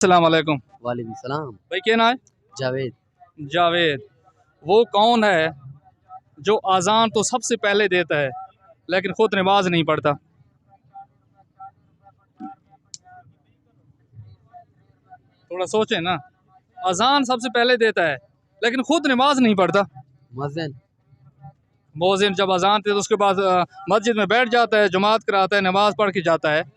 अस्सलाम वालेकुम। वालेकुम सलाम। भाई क्या नाम है? जावेद। जावेद। वो कौन है जो अजान तो सबसे पहले देता है लेकिन खुद नमाज नहीं पढ़ता? थोड़ा सोचें ना। अजान सबसे पहले देता है लेकिन खुद नमाज नहीं पढ़ता। मुअज्जिन। मोज़िन जब अजान देता है तो उसके बाद मस्जिद में बैठ जाता है, जमात कराता है, नमाज पढ़ के जाता है।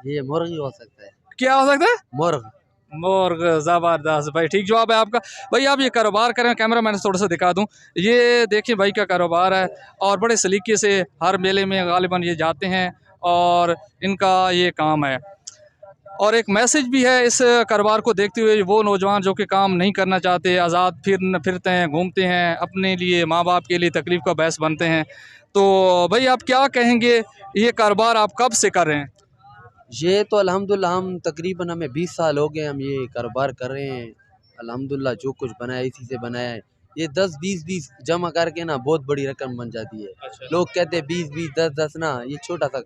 ये मुर्ग ही हो सकता है। क्या हो सकता है? मुर्ग। मुर्ग। ज़बरदस्त भाई, ठीक जवाब है आपका। भाई आप ये कारोबार करें, कैमरा मैंने थोड़ा सा दिखा दूं। ये देखिए भाई का कारोबार है और बड़े सलीके से हर मेले में गालिबन ये जाते हैं और इनका ये काम है। और एक मैसेज भी है इस कारोबार को देखते हुए, वो नौजवान जो कि काम नहीं करना चाहते, आज़ाद फिरते हैं, घूमते हैं, अपने लिए माँ बाप के लिए तकलीफ़ का बायस बनते हैं। तो भाई आप क्या कहेंगे, ये कारोबार आप कब से कर रहे हैं? ये तो अल्हम्दुलिल्लाह हम तकरीबन हमें 20 साल हो गए हम ये कारोबार कर रहे हैं। अल्हम्दुलिल्लाह जो कुछ बनाया इसी से बनाया है। ये 10-20 जमा करके ना बहुत बड़ी रकम बन जाती है। अच्छा। लोग कहते हैं 20-20 10-10 ना ये छोटा सा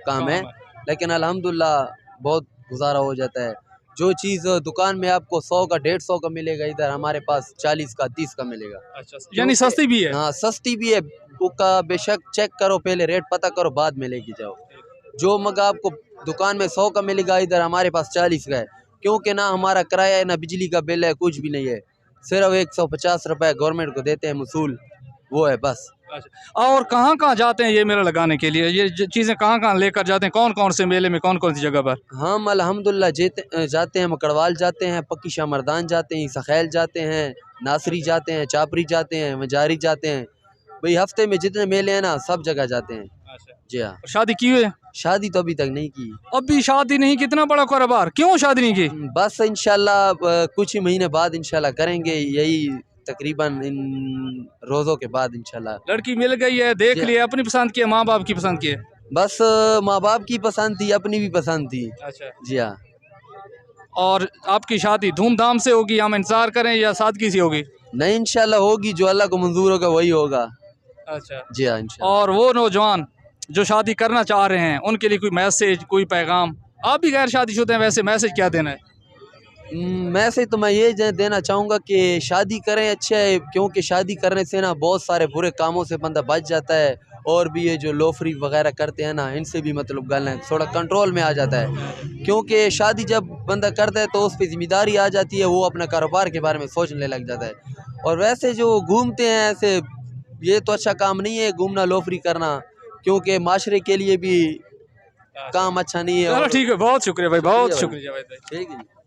काम है, लेकिन अल्हम्दुलिल्लाह बहुत गुजारा हो जाता है। जो चीज़ दुकान में आपको 100 का 150 का मिलेगा, इधर हमारे पास 40 का 30 का मिलेगा। अच्छा, यानी सस्ती भी है। हाँ सस्ती भी है। उसका बेशक चेक करो, पहले रेट पता करो, बाद में लेके जाओ। जो मगा आपको दुकान में 100 का मिलेगा, इधर हमारे पास 40 का है। क्योंकि ना हमारा किराया है, ना बिजली का बिल है, कुछ भी नहीं है। सिर्फ 150 रुपए गवर्नमेंट को देते हैं मसूल, वो है बस। अच्छा, और कहाँ कहाँ जाते हैं ये मेला लगाने के लिए? ये चीज़ें कहाँ कहाँ लेकर जाते हैं? कौन कौन से मेले में, कौन कौन सी जगह पर? हम अल्हम्दुलिल्लाह जाते हैं, मकड़वाल जाते हैं, पक्की शाह मर्दान जाते हैं, सखैल जाते हैं, नासरी जाते हैं, चापरी जाते हैं, मजारी जाते हैं। भाई हफ्ते में जितने मेले हैं ना सब जगह जाते हैं। अच्छा। जी हाँ। शादी की हुई है? शादी तो अभी तक नहीं की। अभी शादी नहीं? कितना बड़ा कारोबार, क्यों शादी नहीं की? बस इंशाल्लाह कुछ ही महीने बाद इंशाल्लाह करेंगे, यही तकरीबन इन रोज़ों के बाद इंशाल्लाह। लड़की मिल गई है, देख जी। लिया, अपनी पसंद की है, माँ बाप की पसंद की है? बस माँ बाप की पसंद थी, अपनी भी पसंद थी। अच्छा। जी हाँ। और आपकी शादी धूमधाम से होगी, हम इंतजार करें या सादगी सी होगी? नहीं इंशाल्लाह होगी, जो अल्लाह को मंजूर होगा वही होगा। अच्छा। जी हाँ इंशाल्लाह। और वो नौजवान जो शादी करना चाह रहे हैं उनके लिए कोई मैसेज, कोई पैगाम? आप भी गैर शादीशुदा हैं, वैसे मैसेज क्या देना है? मैसेज तो मैं ये देना चाहूँगा कि शादी करें, अच्छा है, क्योंकि शादी करने से ना बहुत सारे बुरे कामों से बंदा बच जाता है। और भी ये जो लोफरी वगैरह करते हैं ना, इनसे भी मतलब गलना थोड़ा कंट्रोल में आ जाता है। क्योंकि शादी जब बंदा करता है तो उस पर जिम्मेदारी आ जाती है, वो अपना कारोबार के बारे में सोचने लग जाता है। और वैसे जो घूमते हैं ऐसे, ये तो अच्छा काम नहीं है घूमना लोफरी करना, क्योंकि माशरे के लिए भी काम अच्छा नहीं है। चलो और ठीक है, बहुत शुक्रिया भाई, बहुत शुक्रिया भाई। शुक्रिया भाई। ठीक है।